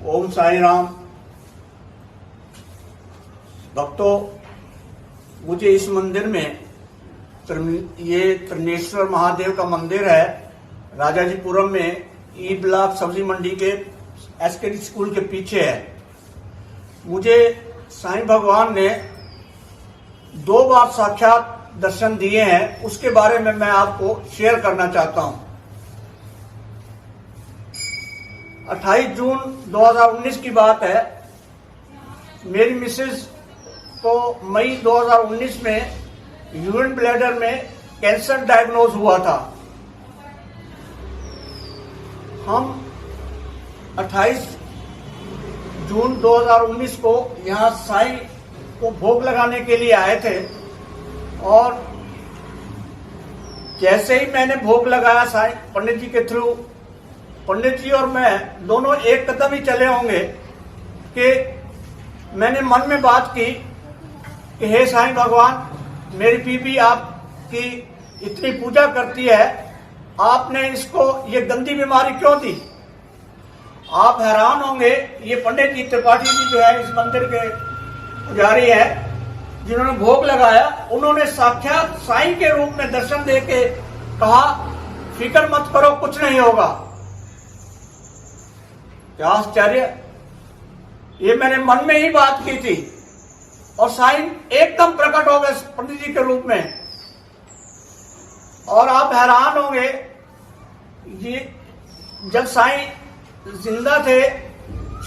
ओम साई राम। भक्तों, मुझे इस मंदिर में ये त्रिनेश्वर महादेव का मंदिर है, राजाजीपुरम में ई ब्लॉक सब्जी मंडी के एसके स्कूल के पीछे है। मुझे साईं भगवान ने 2 बार साक्षात दर्शन दिए हैं, उसके बारे में मैं आपको शेयर करना चाहता हूं। 28 जून 2019 की बात है। मेरी मिसेज को मई 2019 में यूरिन ब्लैडर में कैंसर डायग्नोज हुआ था। हम 28 जून 2019 को यहाँ साईं को भोग लगाने के लिए आए थे और जैसे ही मैंने भोग लगाया साईं पंडित जी के थ्रू, पंडित जी और मैं दोनों एक कदम ही चले होंगे कि मैंने मन में बात की कि हे साईं भगवान, मेरी बीबी आपकी इतनी पूजा करती है, आपने इसको ये गंदी बीमारी क्यों दी? आप हैरान होंगे, ये पंडित जी त्रिपाठी जी जो है इस मंदिर के पुजारी है, जिन्होंने भोग लगाया, उन्होंने साक्षात साईं के रूप में दर्शन देके कहा, फिक्र मत करो, कुछ नहीं होगा। क्या आश्चर्य! ये मैंने मन में ही बात की थी और साईं एकदम प्रकट हो गए पंडित जी के रूप में। और आप हैरान होंगे, ये जब साईं जिंदा थे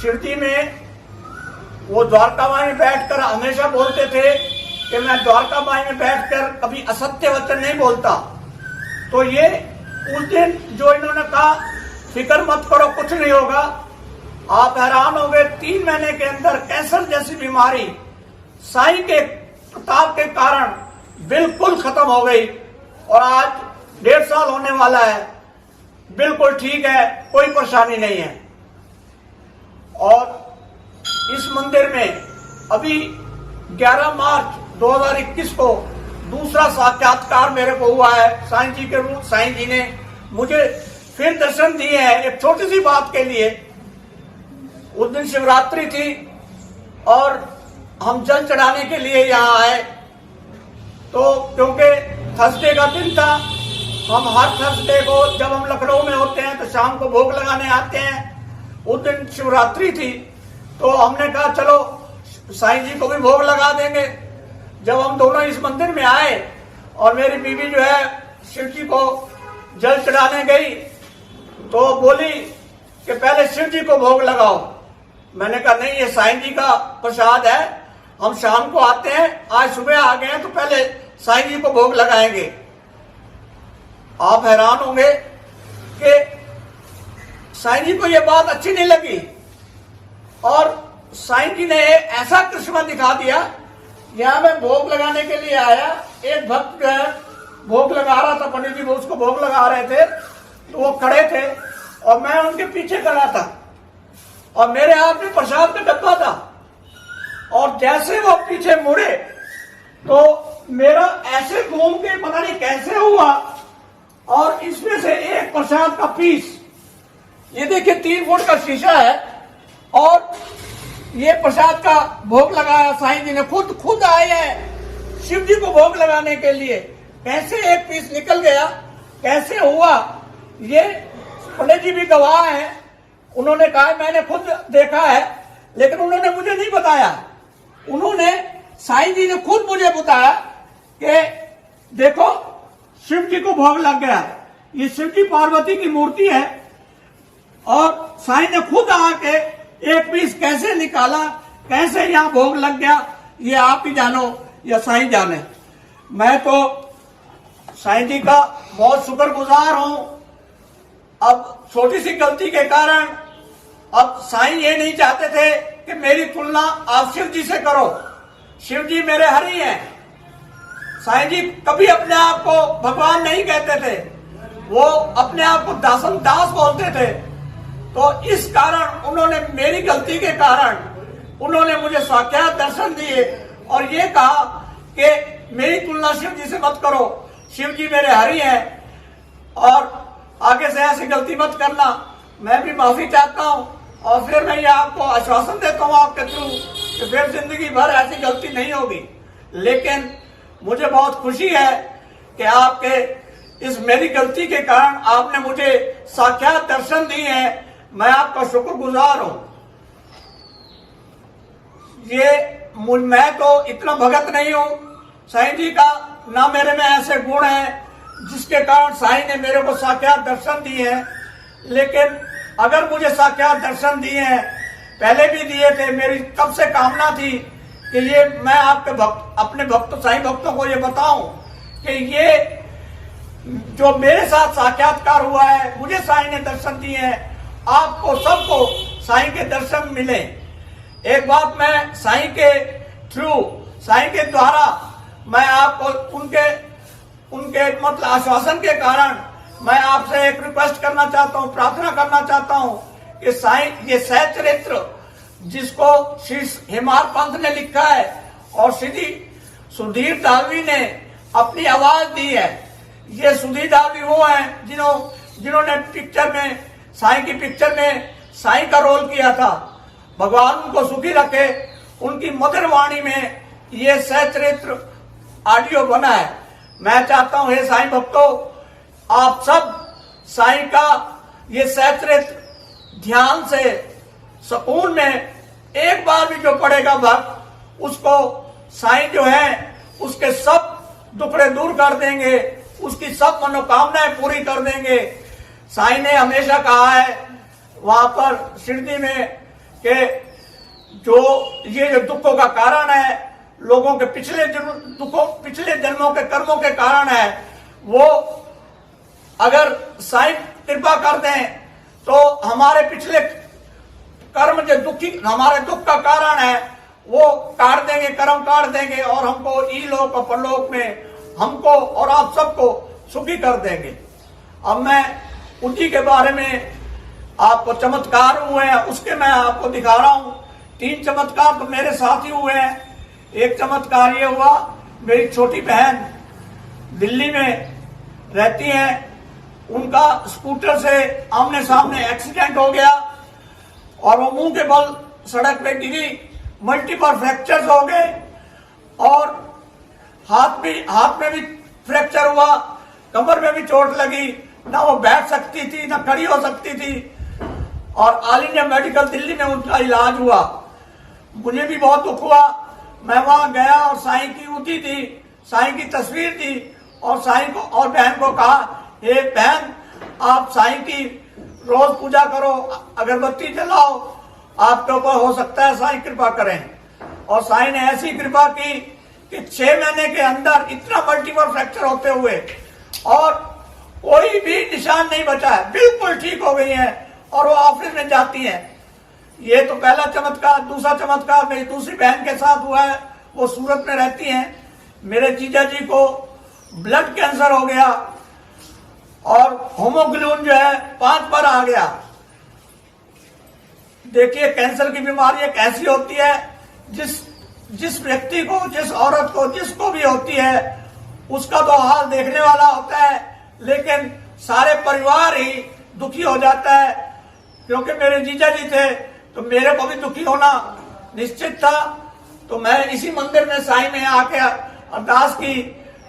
शिरडी में, वो द्वारका माई में बैठकर हमेशा बोलते थे कि मैं द्वारका माई में बैठकर कभी असत्य वचन नहीं बोलता। तो ये उस दिन जो इन्होंने कहा, फिक्र मत करो, कुछ नहीं होगा, आप हैरान हो गए। 3 महीने के अंदर कैंसर जैसी बीमारी साईं के प्रताप के कारण बिल्कुल खत्म हो गई और आज 1.5 साल होने वाला है, बिल्कुल ठीक है, कोई परेशानी नहीं है। और इस मंदिर में अभी 11 मार्च 2021 को दूसरा साक्षात्कार मेरे को हुआ है साईं जी के रूप। साईं जी ने मुझे फिर दर्शन दिए हैं एक छोटी सी बात के लिए। उस दिन शिवरात्रि थी और हम जल चढ़ाने के लिए यहाँ आए, तो क्योंकि थर्सडे का दिन था, हम हर थर्सडे को जब हम लखनऊ में होते हैं तो शाम को भोग लगाने आते हैं। उस दिन शिवरात्रि थी तो हमने कहा चलो साईं जी को भी भोग लगा देंगे। जब हम दोनों इस मंदिर में आए और मेरी बीवी जो है शिव जी को जल चढ़ाने गई तो बोली कि पहले शिव जी को भोग लगाओ। मैंने कहा नहीं, ये साईं जी का प्रसाद है, हम शाम को आते हैं, आज सुबह आ गए हैं तो पहले साईं जी को भोग लगाएंगे। आप हैरान होंगे कि साईं जी को यह बात अच्छी नहीं लगी और साईं जी ने ऐसा करिश्मा दिखा दिया। यहां मैं भोग लगाने के लिए आया, एक भक्त जो है भोग लगा रहा था, पंडित जी वो उसको भोग लगा रहे थे, तो वो खड़े थे और मैं उनके पीछे खड़ा था और मेरे हाथ में प्रसाद का डब्बा था और जैसे वो पीछे मुड़े तो मेरा ऐसे घूम के पता नहीं कैसे हुआ और इसमें से एक प्रसाद का पीस, ये देखिए 3 फुट का शीशा है और ये प्रसाद का भोग लगाया। साईं जी ने खुद आए हैं शिव जी को भोग लगाने के लिए। कैसे एक पीस निकल गया, कैसे हुआ, ये पंडित जी भी गवाह हैं। उन्होंने कहा मैंने खुद देखा है, लेकिन उन्होंने मुझे नहीं बताया। उन्होंने, साईं जी ने खुद मुझे बताया कि देखो शिव जी को भोग लग गया। ये शिव जी पार्वती की मूर्ति है और साईं ने खुद आके एक पीस कैसे निकाला, कैसे यहां भोग लग गया, ये आप ही जानो या साईं जाने। मैं तो साईं जी का बहुत शुक्रगुजार हूं। अब छोटी सी गलती के कारण अब साईं ये नहीं चाहते थे कि मेरी तुलना आप शिव जी से करो। शिव जी मेरे हरि हैं। साईं जी कभी अपने आप को भगवान नहीं कहते थे, वो अपने आप को दासन दास बोलते थे। तो इस कारण उन्होंने, मेरी गलती के कारण उन्होंने मुझे साक्षात दर्शन दिए और ये कहा कि मेरी तुलना शिव जी से मत करो, शिव जी मेरे हरि हैं और आगे से ऐसी गलती मत करना। मैं भी माफी चाहता हूं और फिर मैं ये आपको आश्वासन देता हूँ आपके थ्रू कि फिर जिंदगी भर ऐसी गलती नहीं होगी। लेकिन मुझे बहुत खुशी है कि आपके इस मेरी गलती के कारण आपने मुझे साक्षात दर्शन दिए हैं। मैं आपका शुक्रगुजार हूं। मैं तो इतना भगत नहीं हूं साईं जी का, ना मेरे में ऐसे गुण हैं जिसके कारण साईं ने मेरे को साक्षात दर्शन दिए हैं। लेकिन अगर मुझे साक्षात दर्शन दिए हैं, पहले भी दिए थे, मेरी कब से कामना थी कि ये मैं आपके अपने भक्तों साईं भक्तों को ये बताऊं कि ये जो मेरे साथ साक्षात्कार हुआ है, मुझे साईं ने दर्शन दिए हैं, आपको सबको साईं के दर्शन मिले। एक बात मैं साईं के थ्रू, साईं के द्वारा मैं आपको उनके मतलब आश्वासन के कारण मैं आपसे एक रिक्वेस्ट करना चाहता हूं, प्रार्थना करना चाहता हूं कि साईं ये सहचरित्र जिसको श्री हेमार पंथ ने लिखा है और श्री सुधीर दालवी ने अपनी आवाज दी है। ये सुधीर दालवी वो हैं जिन्होंने पिक्चर में, साईं की पिक्चर में साईं का रोल किया था। भगवान उनको सुखी रखे। उनकी मधुर वाणी में ये सहचरित्र ऑडियो बना है। मैं चाहता हूं हे साईं भक्तों, आप सब साईं का ये सहचरित्र ध्यान से सुकून में एक बार भी जो पढ़ेगा भक्त, उसको साईं जो है उसके सब दुखड़े दूर कर देंगे, उसकी सब मनोकामनाएं पूरी कर देंगे। साईं ने हमेशा कहा है वहां पर शिरडी में कि ये जो दुखों का कारण है, लोगों के पिछले जन्मों के कर्मों के कारण है, वो अगर साईं कृपा कर दें तो हमारे पिछले कर्म जो हमारे दुख का कारण है वो काट देंगे, कर्म काट देंगे और हमको इलोक और परलोक में हमको और आप सबको सुखी कर देंगे। अब मैं उन्हीं के बारे में आपको चमत्कार हुए हैं उसके मैं आपको दिखा रहा हूं। 3 चमत्कार तो मेरे साथ ही हुए हैं। एक चमत्कार ये हुआ, मेरी छोटी बहन दिल्ली में रहती है, उनका स्कूटर से आमने सामने एक्सीडेंट हो गया और वो मुंह के बल सड़क पे गिरी, मल्टीपल फ्रैक्चर्स हो गए और हाथ में भी फ्रैक्चर हुआ, कमर में भी चोट लगी, ना वो बैठ सकती थी ना खड़ी हो सकती थी और ऑल इंडिया मेडिकल दिल्ली में उनका इलाज हुआ। मुझे भी बहुत दुख हुआ। मैं वहां गया और साईं की ऊँची थी, साईं की तस्वीर थी और साईं को और बहन को कहा, हे बहन आप साईं की रोज पूजा करो, अगरबत्ती जलाओ, आपके ऊपर हो सकता है साईं कृपा करें। और साईं ने ऐसी कृपा की कि 6 महीने के अंदर इतना मल्टीपल फ्रैक्चर होते हुए और कोई भी निशान नहीं बचा है, बिल्कुल ठीक हो गई है और वो ऑफिस में जाती है। ये तो पहला चमत्कार। दूसरा चमत्कार मेरी दूसरी बहन के साथ हुआ है, वो सूरत में रहती हैं। मेरे जीजा जी को ब्लड कैंसर हो गया और होमोग्लोबिन जो है 5 पर आ गया। देखिए कैंसर की बीमारी एक ऐसी होती है जिस व्यक्ति को, जिस औरत को, जिसको भी होती है उसका तो हाल देखने वाला होता है, लेकिन सारे परिवार ही दुखी हो जाता है। क्योंकि मेरे जीजा जी थे तो मेरे को भी दुखी होना निश्चित था। तो मैं इसी मंदिर में साईं में आके अरदास की,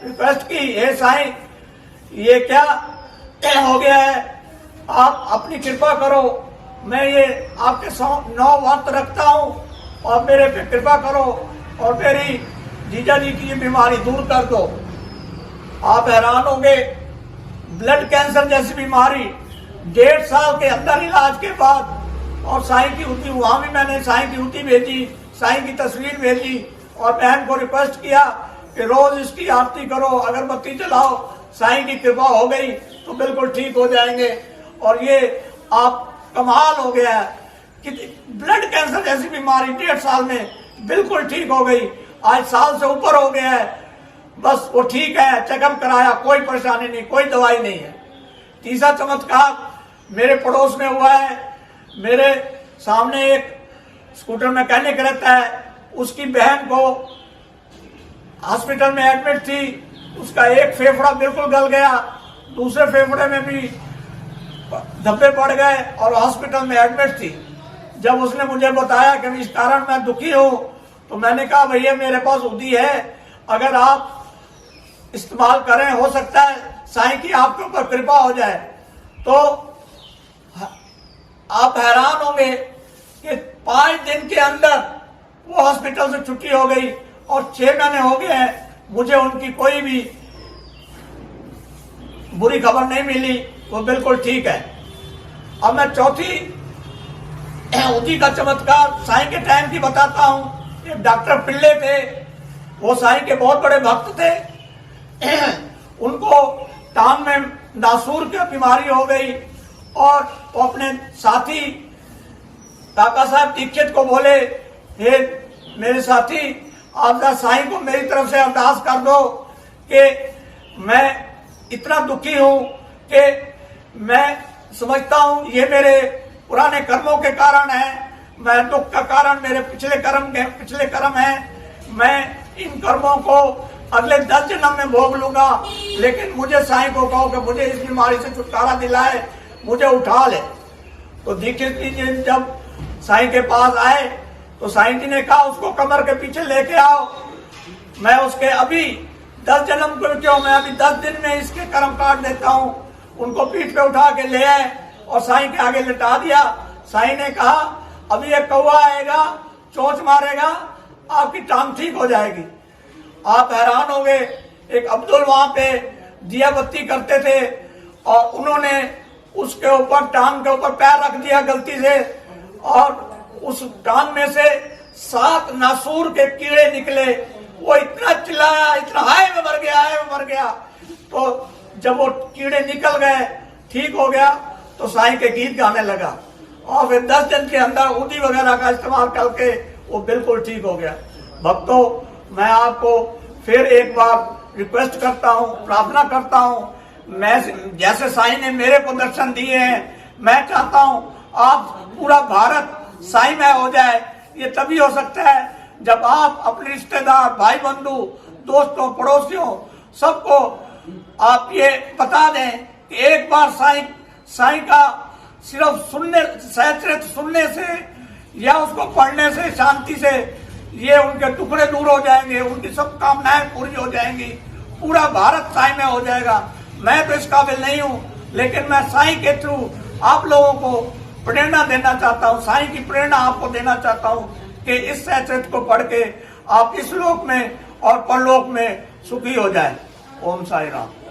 रिक्वेस्ट की, हे साईं ये क्या हो गया है, आप अपनी कृपा करो, मैं ये आपके 9 व्रत रखता हूं और मेरे पे कृपा करो और मेरी जीजा जी की ये बीमारी दूर कर दो। आप हैरान होंगे, ब्लड कैंसर जैसी बीमारी 1.5 साल के अंदर इलाज के बाद, और साईं की ऊँची, वहां भी मैंने साईं की ऊँची भेजी, साईं की तस्वीर भेजी और बहन को रिक्वेस्ट किया कि रोज इसकी आरती करो, अगरबत्ती जलाओ, साईं की कृपा हो गई तो बिल्कुल ठीक हो जाएंगे। और ये आप कमाल हो गया है कि ब्लड कैंसर जैसी बीमारी 1.5 साल में बिल्कुल ठीक हो गई। आज साल से ऊपर हो गया है, बस वो ठीक है, चेकअप कराया, कोई परेशानी नहीं, कोई दवाई नहीं है। तीसरा चमत्कार मेरे पड़ोस में हुआ है। मेरे सामने एक स्कूटर मैकेनिक रहता है, उसकी बहन को हॉस्पिटल में एडमिट थी, उसका एक फेफड़ा बिल्कुल गल गया, दूसरे फेफड़े में भी धब्बे पड़ गए और हॉस्पिटल में एडमिट थी। जब उसने मुझे बताया कि इस कारण मैं दुखी हूं, तो मैंने कहा भैया मेरे पास उदी है, अगर आप इस्तेमाल करें, हो सकता है साईं की आपके ऊपर कृपा हो जाए। तो आप हैरान होंगे कि 5 दिन के अंदर वो हॉस्पिटल से छुट्टी हो गई और 6 महीने हो गए हैं, मुझे उनकी कोई भी बुरी खबर नहीं मिली, वो बिल्कुल ठीक है। अब मैं चौथी उदी का चमत्कार साईं के टाइम की बताता हूं। एक डॉक्टर पिल्ले थे, वो साईं के बहुत बड़े भक्त थे। उनको टांग में नासूर की बीमारी हो गई और वो अपने साथी काका साहब दीक्षित को बोले, हे मेरे साथी, आप साईं को मेरी तरफ से अरदास कर दो कि मैं इतना दुखी हूं कि मैं समझता हूं ये मेरे पुराने कर्मों के कारण है, मैं दुख का कारण मेरे पिछले कर्म है। मैं इन कर्मों को अगले 10 जन्म में भोग लूंगा, लेकिन मुझे साईं को कहो कि मुझे इस बीमारी से छुटकारा दिलाए, मुझे उठा ले। तो दीक्षित जी जब साईं के पास आए तो साईं जी ने कहा उसको कमर के पीछे लेके आओ, मैं उसके अभी 10 जन्म को क्यों, मैं अभी 10 दिन में इसके कर्म काट देता हूं। उनको पीठ पे उठा के ले आए और साईं के आगे लिटा दिया। साईं ने कहा अभी एक कौवा आएगा, चोंच मारेगा, आपकी टांग ठीक हो जाएगी। आप हैरान हो गए। एक अब्दुल वहां पे दिया बत्ती करते थे और उन्होंने उसके ऊपर, टांग के ऊपर पैर रख दिया गलती से, और उस टांग में से 7 नासूर के कीड़े निकले। वो इतना चिल्लाया, इतना हाय मैं मर गया, हाय मैं मर गया। तो जब वो कीड़े निकल गए, ठीक हो गया, तो साईं के गीत गाने लगा और फिर 10 दिन के अंदर उदी वगैरह का इस्तेमाल करके वो बिल्कुल ठीक हो गया। भक्तों, मैं आपको फिर एक बार रिक्वेस्ट करता हूं, प्रार्थना करता हूं, मैं जैसे साईं ने मेरे को दर्शन दिए हैं, मैं चाहता हूं आप पूरा भारत साईंमय हो जाए। ये तभी हो सकता है जब आप अपने रिश्तेदार, भाई बंधु, दोस्तों, पड़ोसियों सबको आप ये बता दें कि एक बार साईं का सिर्फ सहचरित सुनने से या उसको पढ़ने से, शांति से, ये उनके टुकड़े दूर हो जाएंगे, उनकी सब कामनाएं पूरी हो जाएंगी, पूरा भारत साईं में हो जाएगा। मैं तो इस काबिल नहीं हूं, लेकिन मैं साईं के थ्रू आप लोगों को प्रेरणा देना चाहता हूं, साईं की प्रेरणा आपको देना चाहता हूं कि इस सहचरित को पढ़ के आप इस लोक में और परलोक में सुखी हो जाए। ओम साई राम।